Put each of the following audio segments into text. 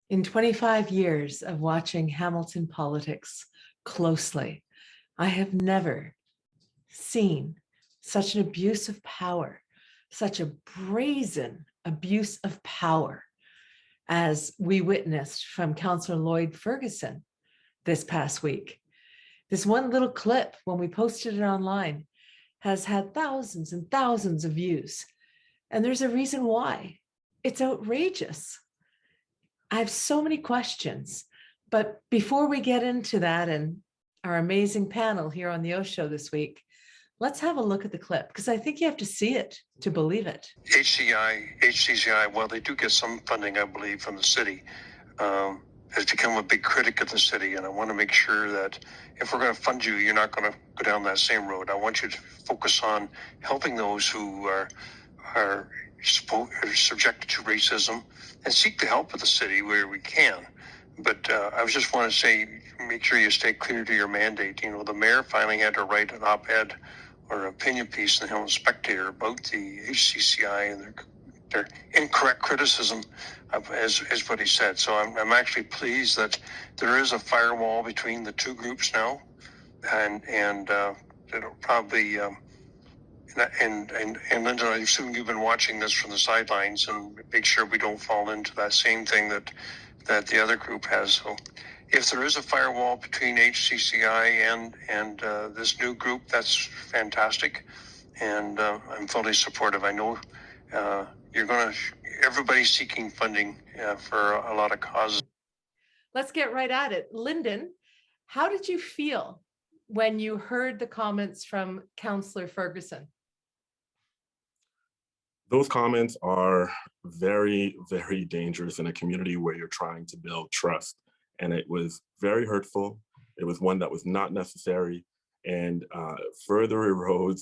In 25 years of watching Hamilton politics closely, I have never seen such an abuse of power, such a brazen abuse of power as we witnessed from Councillor Lloyd Ferguson this past week. This one little clip, when we posted it online, has had thousands and thousands of views. And there's a reason why. It's outrageous. I have so many questions, but before we get into that and our amazing panel here on the OShow this week, let's have a look at the clip, because I think you have to see it to believe it. HCCI, well, they do get some funding, I believe, from the city, has become a big critic of the city. And I want to make sure that if we're going to fund you, you're not going to go down that same road. I want you to focus on helping those who are subjected to racism and seek the help of the city where we can. But I just want to say, make sure you stay clear to your mandate. You know, the mayor finally had to write an op-ed or an opinion piece in the Hamilton Spectator about the HCCI and their incorrect criticism of, as what he said. So I'm actually pleased that there is a firewall between the two groups now, and it'll probably and Lyndon, I assume you've been watching this from the sidelines and make sure we don't fall into that same thing that the other group has. So if there is a firewall between HCCI and this new group, that's fantastic, and I'm fully supportive. I know everybody's seeking funding for a lot of causes. Let's get right at it. Lyndon, how did you feel when you heard the comments from Councillor Ferguson? Those comments are very, very dangerous in a community where you're trying to build trust. And it was very hurtful. It was one that was not necessary, and further erodes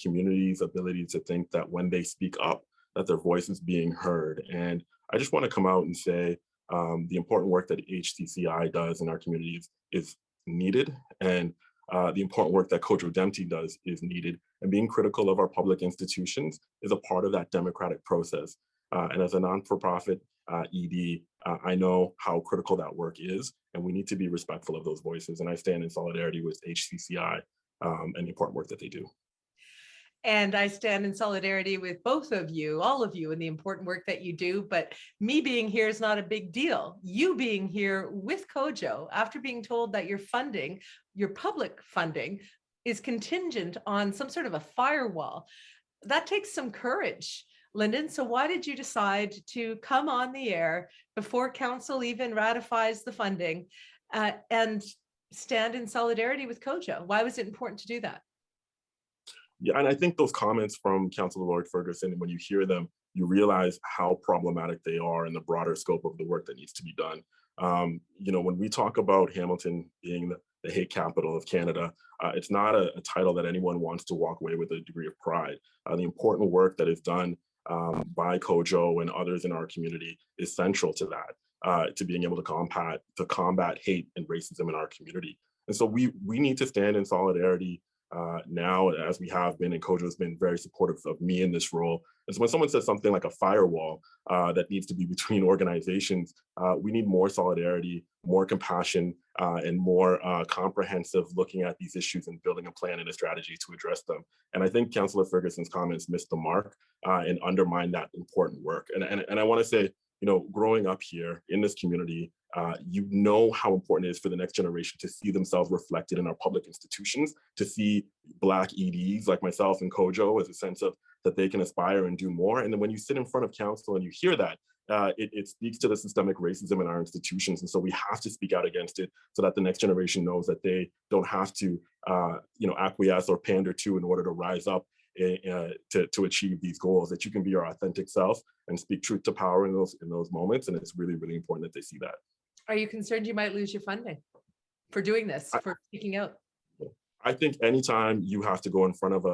communities' ability to think that when they speak up, that their voice is being heard. And I just want to come out and say the important work that HCCI does in our communities is needed, and the important work that Kojo Damptey does is needed, and being critical of our public institutions is a part of that democratic process. And as a non-for-profit ED, I know how critical that work is, and we need to be respectful of those voices. And I stand in solidarity with HCCI and the important work that they do. And I stand in solidarity with both of you, all of you, in the important work that you do. But me being here is not a big deal. You being here with Kojo, after being told that your funding, your public funding, is contingent on some sort of a firewall, that takes some courage, Lyndon. So why did you decide to come on the air before council even ratifies the funding and stand in solidarity with Kojo? Why was it important to do that? Yeah, and I think those comments from Councillor Lloyd Ferguson, when you hear them, you realize how problematic they are in the broader scope of the work that needs to be done. You know, when we talk about Hamilton being the hate capital of Canada, it's not a title that anyone wants to walk away with a degree of pride. The important work that is done by Kojo and others in our community is central to that, to being able to combat hate and racism in our community. And so we need to stand in solidarity now, as we have been, and Kojo has been very supportive of me in this role. And so when someone says something like a firewall that needs to be between organizations, we need more solidarity, more compassion, and more comprehensive looking at these issues and building a plan and a strategy to address them. And I think Councillor Ferguson's comments missed the mark and undermine that important work. And I want to say, you know, growing up here in this community, you know how important it is for the next generation to see themselves reflected in our public institutions, to see Black EDs like myself and Kojo as a sense of that they can aspire and do more. And then when you sit in front of council and you hear that, it speaks to the systemic racism in our institutions. And so we have to speak out against it so that the next generation knows that they don't have to, you know, acquiesce or pander to in order to rise up to achieve these goals, that you can be your authentic self and speak truth to power in those moments. And it's really, really important that they see that. Are you concerned you might lose your funding for doing this, for speaking out? I think anytime you have to go in front of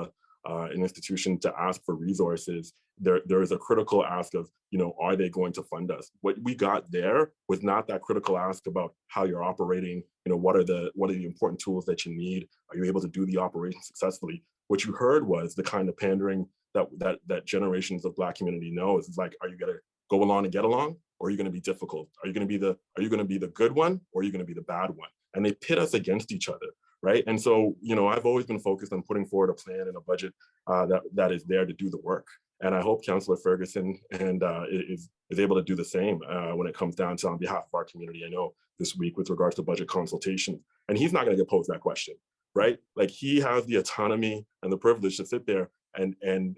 an institution to ask for resources, there is a critical ask of, you know, are they going to fund us? What we got there was not that critical ask about how you're operating, you know, what are the important tools that you need? Are you able to do the operation successfully? What you heard was the kind of pandering that generations of Black community knows. It's like, are you gonna go along and get along, or are you going to be difficult? Are you going to be the good one, or are you going to be the bad one? And they pit us against each other, right? And so, I've always been focused on putting forward a plan and a budget that is there to do the work. And I hope Councillor Ferguson is able to do the same when it comes down to on behalf of our community. I know this week with regards to budget consultation, and he's not going to get posed that question, right? Like, he has the autonomy and the privilege to sit there and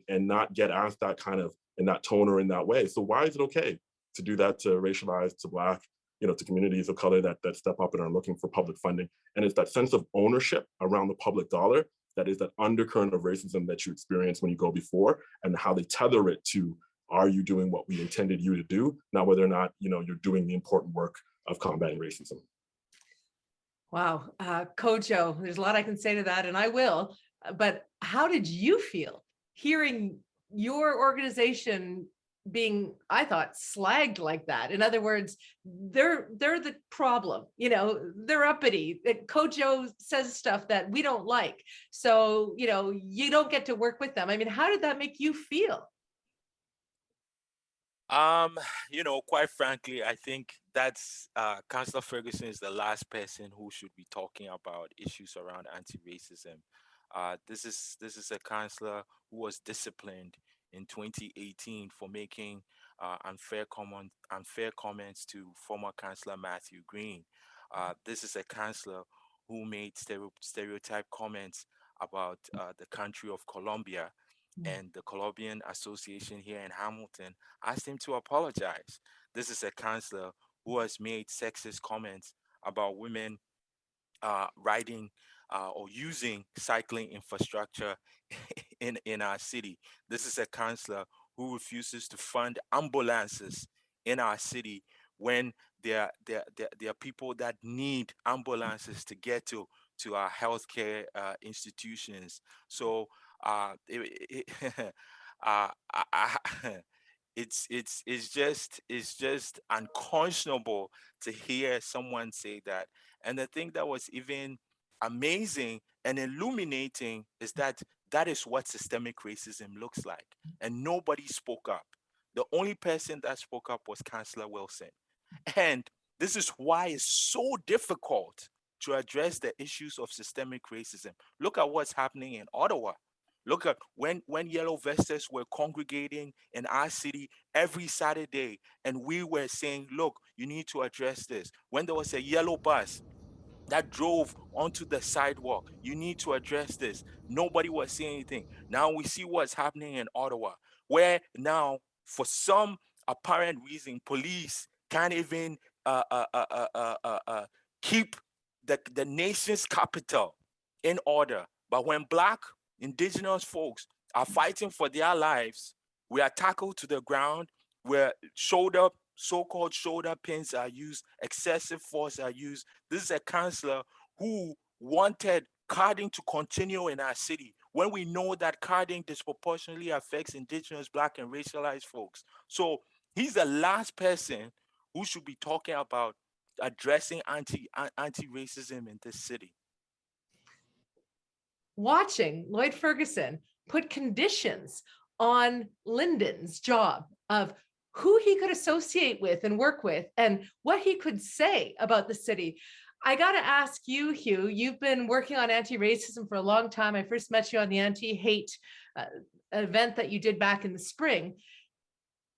not get asked that kind of in that tone or in that way. So why is it okay to do that to racialized, to Black, to communities of color that step up and are looking for public funding? And it's that sense of ownership around the public dollar that is that undercurrent of racism that you experience when you go before, and how they tether it to, are you doing what we intended you to do? Not whether or not, you're doing the important work of combating racism. Wow. Kojo, there's a lot I can say to that, and I will, but how did you feel hearing your organization being, I thought, slagged like that? In other words, they're the problem, they're uppity. Kojo says stuff that we don't like. So, you don't get to work with them. I mean, how did that make you feel? Quite frankly, I think that's Councillor Ferguson is the last person who should be talking about issues around anti-racism. This is a councillor who was disciplined in 2018 for making unfair comments to former Councillor Matthew Green. This is a councillor who made stereotype comments about the country of Colombia, and the Colombian Association here in Hamilton asked him to apologize. This is a councillor who has made sexist comments about women riding or using cycling infrastructure in our city. This is a councillor who refuses to fund ambulances in our city when there are people that need ambulances to get to our healthcare institutions. So it's just unconscionable to hear someone say that. And the thing that was even amazing and illuminating is that is what systemic racism looks like, and nobody spoke up. The only person that spoke up was Councillor Wilson. And this is why it's so difficult to address the issues of systemic racism. Look at what's happening in Ottawa. Look at when yellow vesters were congregating in our city every Saturday, and we were saying, look, you need to address this. When there was a yellow bus that drove onto the sidewalk, you need to address this. Nobody was saying anything. Now we see what's happening in Ottawa, where now, for some apparent reason, police can't even keep the nation's capital in order. But when Black, Indigenous folks are fighting for their lives, we are tackled to the ground, where so-called shoulder pins are used, excessive force are used. This is a councillor who wanted carding to continue in our city, when we know that carding disproportionately affects Indigenous, Black, and racialized folks. So he's the last person who should be talking about addressing anti-racism in this city. Watching Lloyd Ferguson put conditions on Lyndon's job of who he could associate with and work with and what he could say about the city. I got to ask you, Hugh, you've been working on anti-racism for a long time. I first met you on the anti-hate event that you did back in the spring.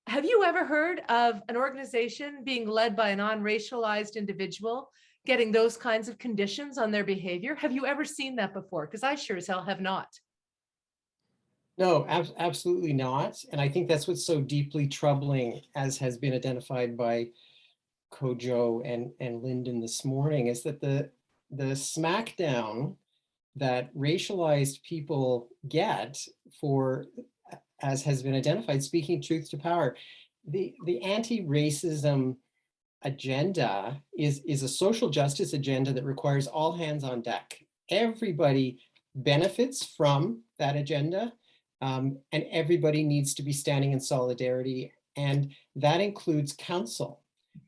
Have you ever heard of an organization being led by a non-racialized individual getting those kinds of conditions on their behavior? Have you ever seen that before? Because I sure as hell have not. No, absolutely not. And I think that's what's so deeply troubling, as has been identified by Kojo and Lyndon this morning, is that the smackdown that racialized people get for, as has been identified, speaking truth to power, the anti-racism agenda is a social justice agenda that requires all hands on deck. Everybody benefits from that agenda, and everybody needs to be standing in solidarity, and that includes council.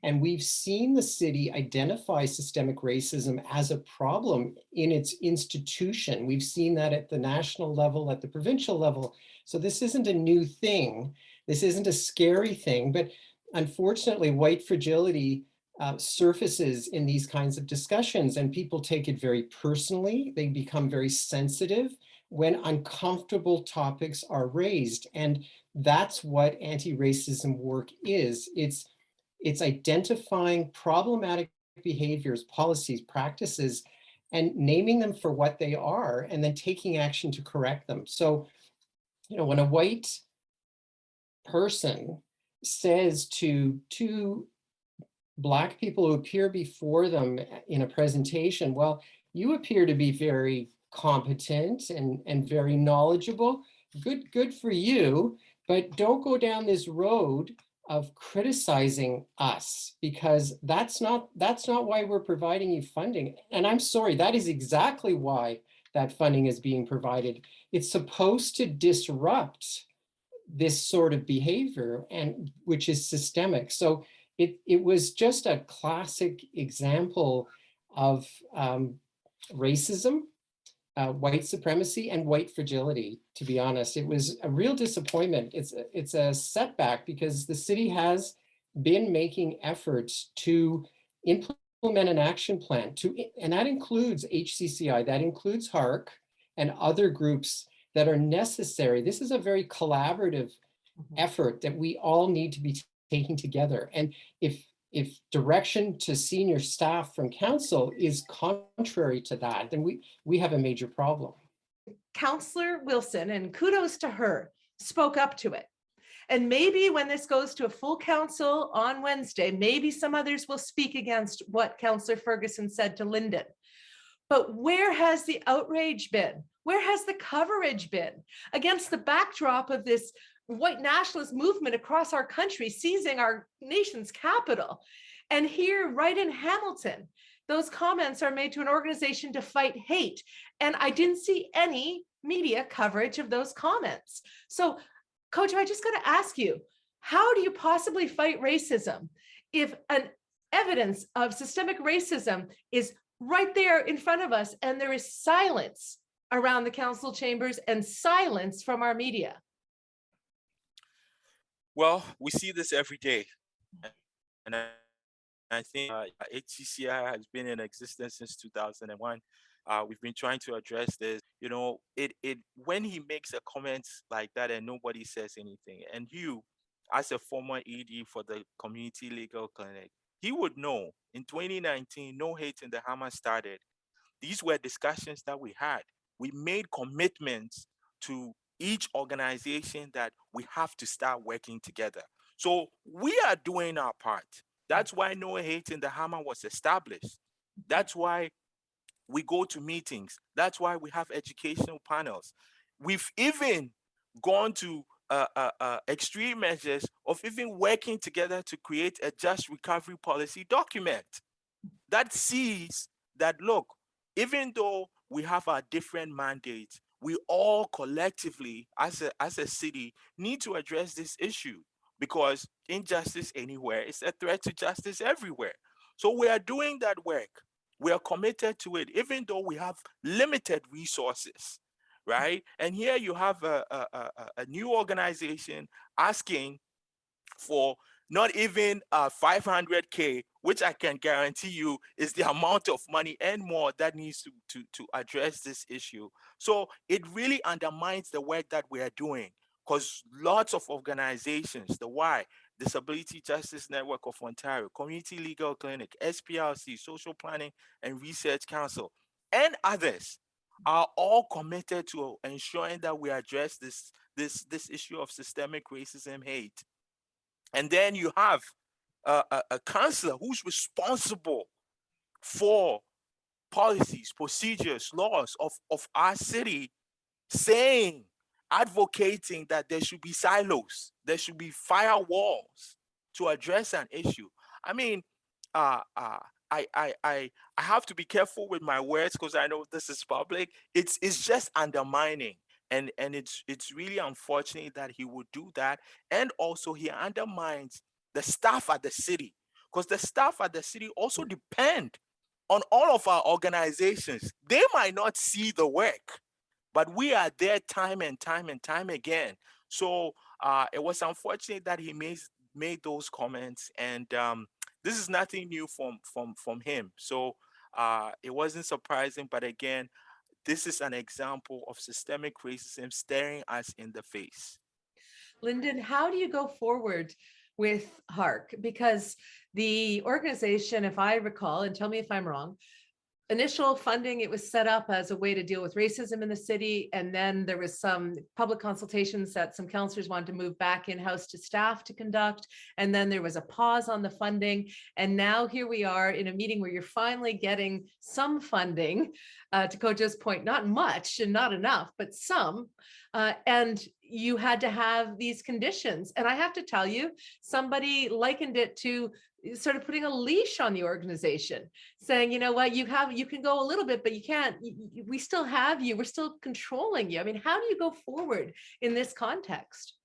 And we've seen the city identify systemic racism as a problem in its institution. We've seen that at the national level, at the provincial level. So this isn't a new thing. This isn't a scary thing, but unfortunately, white fragility surfaces in these kinds of discussions, and people take it very personally. They become very sensitive when uncomfortable topics are raised. And that's what anti-racism work is. It's identifying problematic behaviors, policies, practices, and naming them for what they are, and then taking action to correct them. So, you know, when a white person says to two Black people who appear before them in a presentation, well, you appear to be very competent and very knowledgeable. Good for you, but don't go down this road of criticizing us, because that's not why we're providing you funding. And I'm sorry, that is exactly why that funding is being provided. It's supposed to disrupt this sort of behavior, and which is systemic. So it was just a classic example of racism, white supremacy, and white fragility. To be honest, it was a real disappointment. It's a setback, because the city has been making efforts to implement an action plan, and that includes HCCI, that includes HARRC and other groups that are necessary. This is a very collaborative effort that we all need to be taking together. And if direction to senior staff from council is contrary to that, then we have a major problem. Councillor Wilson, and kudos to her, spoke up to it. And maybe when this goes to a full council on Wednesday, maybe some others will speak against what Councillor Ferguson said to Lyndon. But where has the outrage been? Where has the coverage been against the backdrop of this white nationalist movement across our country, seizing our nation's capital? And here, right in Hamilton, those comments are made to an organization to fight hate. And I didn't see any media coverage of those comments. So, Kojo, I just got to ask you, how do you possibly fight racism if an evidence of systemic racism is right there in front of us and there is silence around the council chambers and silence from our media? Well, we see this every day. And I think HCCI has been in existence since 2001. We've been trying to address this. You know, when he makes a comment like that and nobody says anything, and you, as a former ED for the Community Legal Clinic, he would know in 2019, No Hate in the Hammer started. These were discussions that we had. We made commitments to each organization that we have to start working together. So we are doing our part. That's why No Hate in the Hammer was established. That's why we go to meetings. That's why we have educational panels. We've even gone to extreme measures of even working together to create a just recovery policy document that sees that, look, even though we have our different mandates, we all collectively as a city need to address this issue, because injustice anywhere is a threat to justice everywhere. So we are doing that work. We are committed to it, even though we have limited resources, right? And here you have a new organization asking for not even 500K, which I can guarantee you is the amount of money and more that needs to address this issue. So it really undermines the work that we are doing, because lots of organizations, the Y, Disability Justice Network of Ontario, Community Legal Clinic, SPLC, Social Planning and Research Council, and others are all committed to ensuring that we address this issue of systemic racism, hate. And then you have a councillor who's responsible for policies, procedures, laws of our city, saying, advocating that there should be silos, there should be firewalls to address an issue. I mean, I have to be careful with my words because I know this is public. It's just undermining. And it's really unfortunate that he would do that. And also he undermines the staff at the city, because the staff at the city also depend on all of our organizations. They might not see the work, but we are there time and time and time again. So it was unfortunate that he made those comments, and this is nothing new from him. So it wasn't surprising, but again, this is an example of systemic racism staring us in the face. Lyndon, how do you go forward with HARRC? Because the organization, if I recall, and tell me if I'm wrong, initial funding, it was set up as a way to deal with racism in the city. And then there was some public consultations that some councillors wanted to move back in-house to staff to conduct. And then there was a pause on the funding. And now here we are in a meeting where you're finally getting some funding, to Kojo's point, not much and not enough, but some. And you had to have these conditions. And I have to tell you, somebody likened it to sort of putting a leash on the organization, saying, you know what, you can go a little bit, but you can't, we still have you, we're still controlling you. I mean, how do you go forward in this context?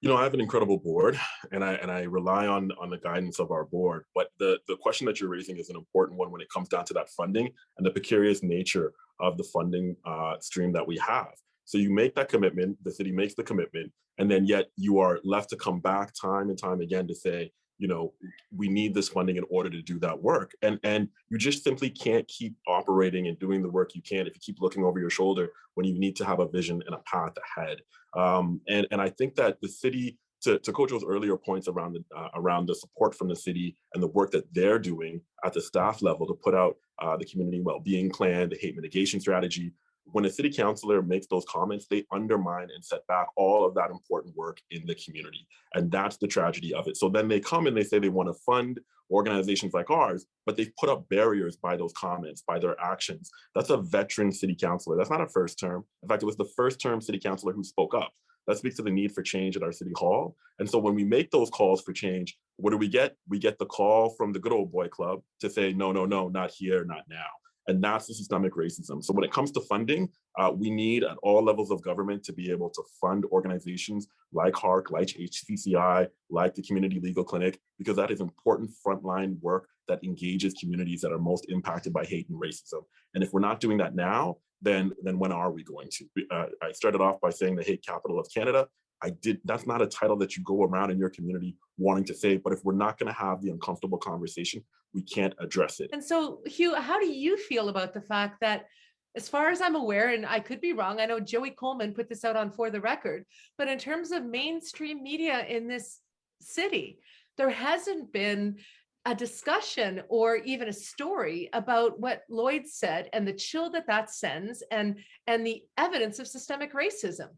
You know, I have an incredible board, and I rely on the guidance of our board. But the question that you're raising is an important one when it comes down to that funding and the precarious nature of the funding stream that we have. So you make that commitment, the city makes the commitment, and then yet you are left to come back time and time again to say, you know, we need this funding in order to do that work. And you just simply can't keep operating and doing the work you can if you keep looking over your shoulder when you need to have a vision and a path ahead. And I think that the city, to Kojo's earlier points around the support from the city and the work that they're doing at the staff level to put out the community well-being plan, the hate mitigation strategy, when a city councillor makes those comments, they undermine and set back all of that important work in the community. And that's the tragedy of it. So then they come and they say they want to fund organizations like ours, but they've put up barriers by those comments, by their actions. That's a veteran city councillor. That's not a first term. In fact, it was the first term city councillor who spoke up. That speaks to the need for change at our city hall. And so when we make those calls for change, what do we get? We get the call from the good old boy club to say, no, no, no, not here, not now. And that's the systemic racism. So when it comes to funding, we need at all levels of government to be able to fund organizations like HARRC, like HCCI, like the Community Legal Clinic, because that is important frontline work that engages communities that are most impacted by hate and racism. And if we're not doing that now, then when are we going to? I started off by saying the hate capital of Canada. That's not a title that you go around in your community wanting to say, but if we're not going to have the uncomfortable conversation, we can't address it. And so, Hugh, how do you feel about the fact that, as far as I'm aware, and I could be wrong, I know Joey Coleman put this out on For the Record, but in terms of mainstream media in this city, there hasn't been a discussion or even a story about what Lloyd said and the chill that sends and the evidence of systemic racism.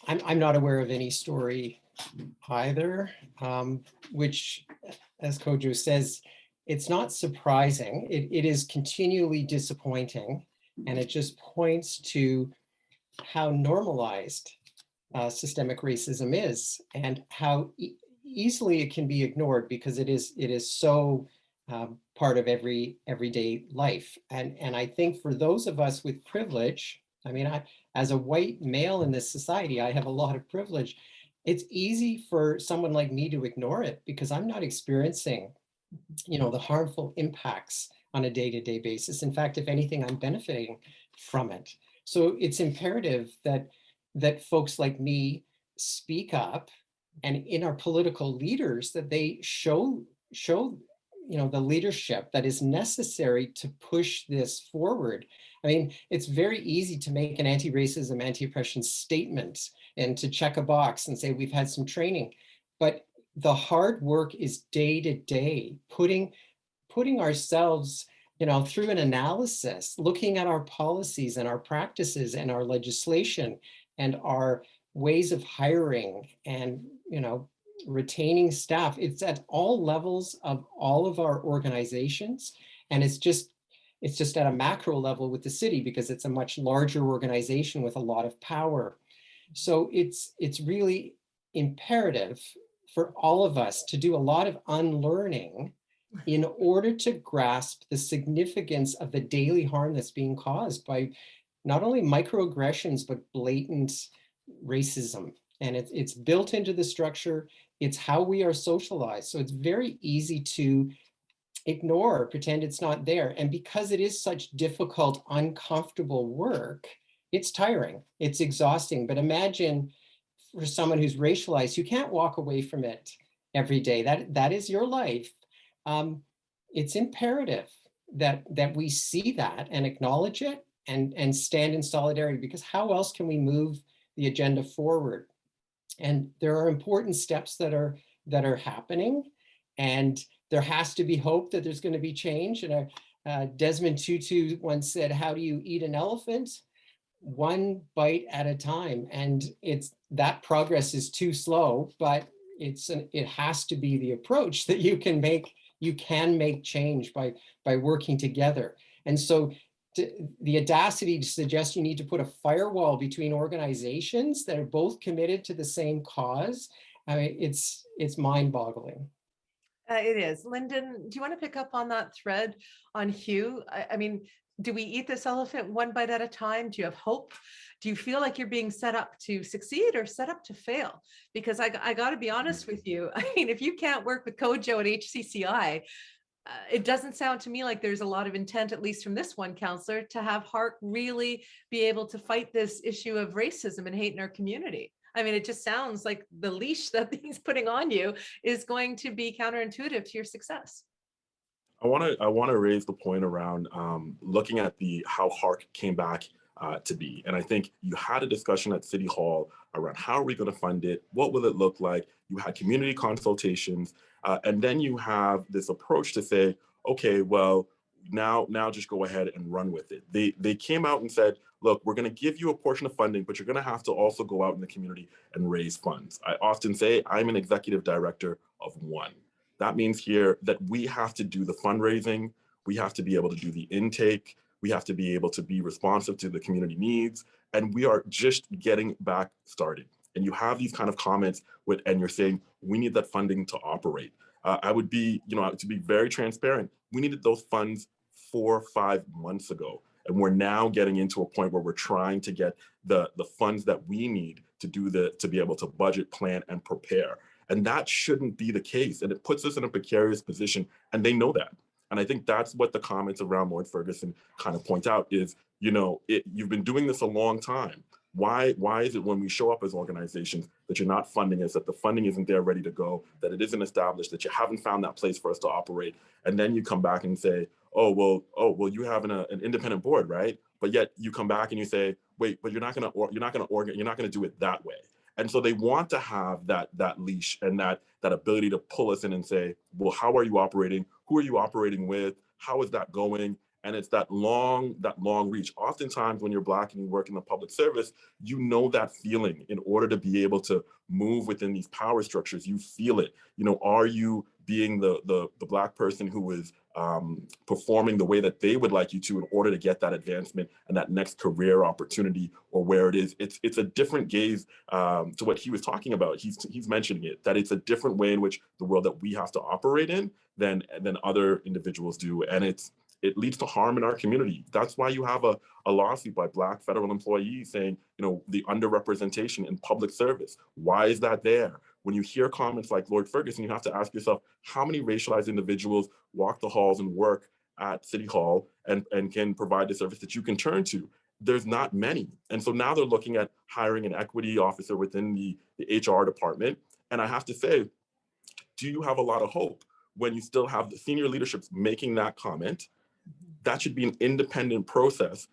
I'm not aware of any story either, which, as Kojo says, it's not surprising. It is continually disappointing, and it just points to how normalized systemic racism is and how easily it can be ignored because it is so part of everyday life. And I think for those of us with privilege, I mean, as a white male in this society, I have a lot of privilege. It's easy for someone like me to ignore it because I'm not experiencing, you know, the harmful impacts on a day-to-day basis. In fact, if anything, I'm benefiting from it. So it's imperative that folks like me speak up, and in our political leaders, that they show you know, the leadership that is necessary to push this forward. I mean, it's very easy to make an anti-racism, anti-oppression statement and to check a box and say we've had some training, but the hard work is day to day, putting ourselves, you know, through an analysis, looking at our policies and our practices and our legislation and our ways of hiring and, you know, retaining staff. It's at all levels of all of our organizations. And it's just at a macro level with the city because it's a much larger organization with a lot of power. So it's really imperative for all of us to do a lot of unlearning in order to grasp the significance of the daily harm that's being caused by not only microaggressions, but blatant racism. And it's built into the structure. It's how we are socialized. So it's very easy to ignore, pretend it's not there. And because it is such difficult, uncomfortable work, it's tiring, it's exhausting. But imagine for someone who's racialized, you can't walk away from it every day. That is your life. It's imperative that we see that and acknowledge it and stand in solidarity, because how else can we move the agenda forward? And there are important steps that are happening, and there has to be hope that there's going to be change. And Desmond Tutu once said, "How do you eat an elephant? One bite at a time." And it's that progress is too slow, but it has to be the approach that you can make change by working together. And so the audacity to suggest you need to put a firewall between organizations that are both committed to the same cause, I mean, it's mind-boggling. It is. Lyndon, do you want to pick up on that thread on Hugh? I mean, do we eat this elephant one bite at a time? Do you have hope? Do you feel like you're being set up to succeed or set up to fail? Because I got to be honest with you. I mean, if you can't work with Kojo at HCCI, it doesn't sound to me like there's a lot of intent, at least from this one councillor, to have HARRC really be able to fight this issue of racism and hate in our community. I mean, it just sounds like the leash that he's putting on you is going to be counterintuitive to your success. I want to raise the point around looking at how HARRC came back to be. And I think you had a discussion at City Hall around how are we going to fund it? What will it look like? You had community consultations, and then you have this approach to say, okay, well, now just go ahead and run with it. They came out and said, look, we're going to give you a portion of funding, but you're going to have to also go out in the community and raise funds. I often say I'm an executive director of one. That means here that we have to do the fundraising, we have to be able to do the intake, we have to be able to be responsive to the community needs, and we are just getting back started. And you have these kind of comments and you're saying, we need that funding to operate. I would be, to be very transparent, we needed those funds 4 or 5 months ago. And we're now getting into a point where we're trying to get the funds that we need to be able to budget, plan, and prepare. And that shouldn't be the case. And it puts us in a precarious position, and they know that. And I think that's what the comments around Lord Ferguson kind of point out is, you've been doing this a long time. Why is it when we show up as organizations that you're not funding us, that the funding isn't there ready to go, that it isn't established, that you haven't found that place for us to operate? And then you come back and say, oh, well, you have an independent board, right? But yet you come back and you say, wait, but you're not going to do it that way. And so they want to have that leash and that ability to pull us in and say, well, how are you operating? Who are you operating with? How is that going? And it's that long reach. Oftentimes when you're Black and you work in the public service, you know that feeling. In order to be able to move within these power structures, you feel it. Are you being the Black person who is performing the way that they would like you to in order to get that advancement and that next career opportunity, or where it is? It's a different gaze to what he was talking about. He's mentioning it, that it's a different way in which the world that we have to operate in than other individuals do. And it leads to harm in our community. That's why you have a lawsuit by Black federal employees saying, the underrepresentation in public service. Why is that there? When you hear comments like Lord Ferguson, you have to ask yourself, how many racialized individuals walk the halls and work at City Hall and can provide the service that you can turn to? There's not many. And so now they're looking at hiring an equity officer within the HR department. And I have to say, do you have a lot of hope when you still have the senior leaderships making that comment? That should be an independent process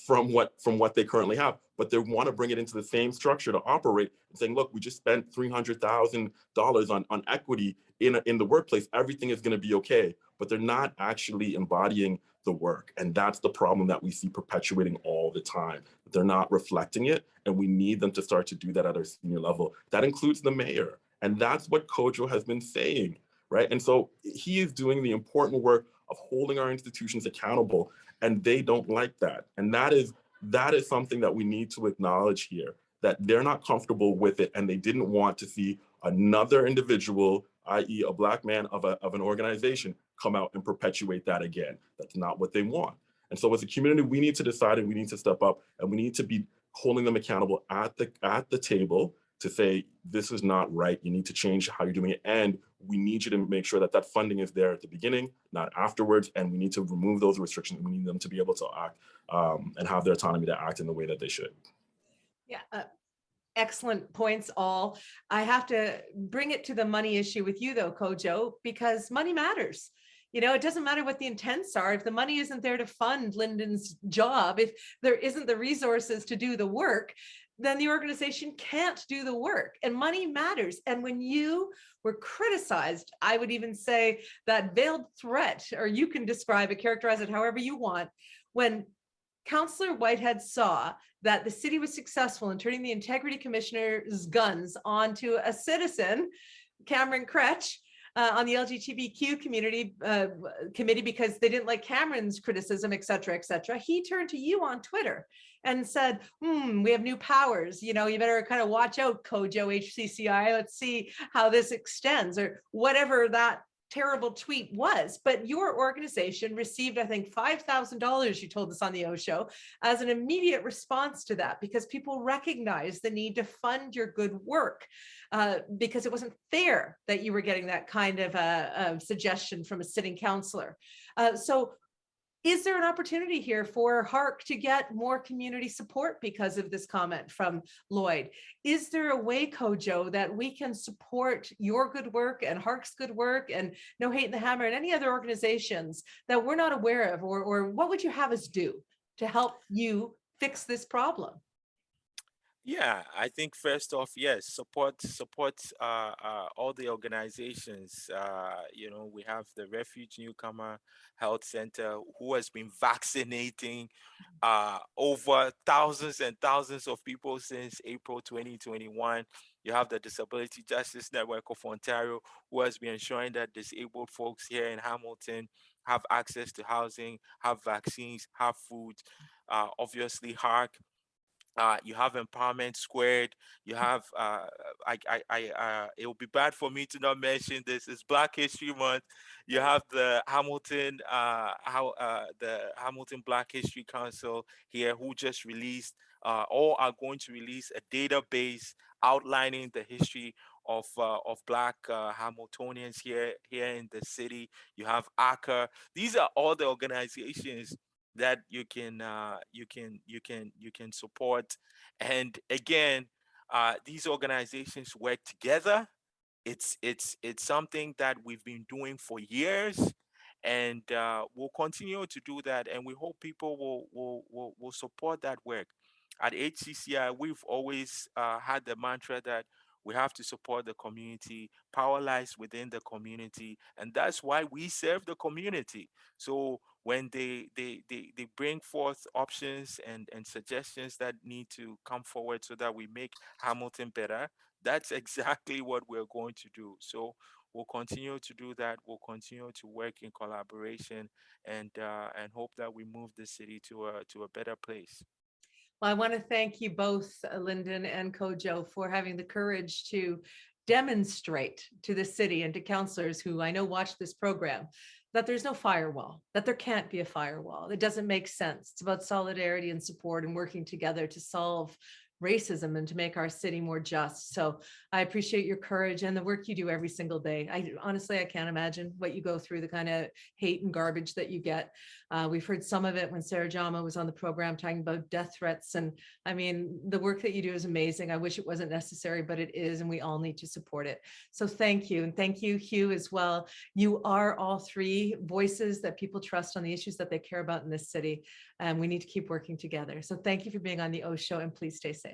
from what they currently have, but they want to bring it into the same structure to operate and saying, look, we just spent $300,000 on equity in the workplace. Everything is going to be okay, but they're not actually embodying the work. And that's the problem that we see perpetuating all the time. They're not reflecting it, and we need them to start to do that at our senior level. That includes the mayor. And that's what Kojo has been saying, right? And so he is doing the important work of holding our institutions accountable, and they don't like that. And that is something that we need to acknowledge here, that they're not comfortable with it, and they didn't want to see another individual, i.e. a Black man of an organization, come out and perpetuate that again. That's not what they want. And so as a community, we need to decide, and we need to step up, and we need to be holding them accountable at the table to say, this is not right. You need to change how you're doing it. And we need you to make sure that funding is there at the beginning, not afterwards. And we need to remove those restrictions. We need them to be able to act and have their autonomy to act in the way that they should. Yeah. excellent points all. I have to bring it to the money issue with you though, Kojo, because money matters. You know, it doesn't matter what the intents are. If the money isn't there to fund Lyndon's job, if there isn't the resources to do the work, then the organization can't do the work, and money matters. And when you were criticized, I would even say that veiled threat, or you can describe it, characterize it however you want, when Councillor Whitehead saw that the city was successful in turning the integrity commissioner's guns onto a citizen, Cameron Kretsch, on the LGBTQ community committee because they didn't like Cameron's criticism, et cetera, et cetera. He turned to you on Twitter and said, we have new powers. You know, you better kind of watch out, Kojo, HCCI. Let's see how this extends, or whatever that terrible tweet was. But your organization received, I think, $5,000, you told us on the OShow, as an immediate response to that, because people recognize the need to fund your good work, because it wasn't fair that you were getting that kind of a suggestion from a sitting councillor. So is there an opportunity here for HARRC to get more community support because of this comment from Lloyd? Is there a way, Kojo, that we can support your good work and HARRC's good work and No Hate in the Hammer and any other organizations that we're not aware of, or what would you have us do to help you fix this problem? Yeah, I think first off, yes, support all the organizations. You know, we have the Refuge Newcomer Health Center, who has been vaccinating over thousands and thousands of people since April 2021. You have the Disability Justice Network of Ontario, who has been ensuring that disabled folks here in Hamilton have access to housing, have vaccines, have food. Obviously, HARRC. You have Empowerment Squared. You have it would be bad for me to not mention this. It's Black History Month. You have the Hamilton the Hamilton Black History Council here, who just released or are going to release a database outlining the history of Black Hamiltonians here in the city. You have ACA. These are all the organizations that you can support. And again, these organizations work together. It's something that we've been doing for years, and we'll continue to do that, and we hope people will support that work. At HCCI, we've always had the mantra that we have to support the community. Power lies within the community, and that's why we serve the community. So when they bring forth options and suggestions that need to come forward so that we make Hamilton better, that's exactly what we're going to do. So we'll continue to do that. We'll continue to work in collaboration and hope that we move the city to a better place. Well, I want to thank you both, Lyndon and Kojo, for having the courage to demonstrate to the city and to councillors who I know watch this program that there's no firewall, that there can't be a firewall. It doesn't make sense. It's about solidarity and support and working together to solve racism and to make our city more just. So I appreciate your courage and the work you do every single day. Honestly, I can't imagine what you go through, the kind of hate and garbage that you get. We've heard some of it when Sarah Jama was on the program talking about death threats. And I mean, the work that you do is amazing. I wish it wasn't necessary, but it is, and we all need to support it. So thank you. And thank you, Hugh, as well. You are all three voices that people trust on the issues that they care about in this city. And we need to keep working together. So thank you for being on the OShow, and please stay safe.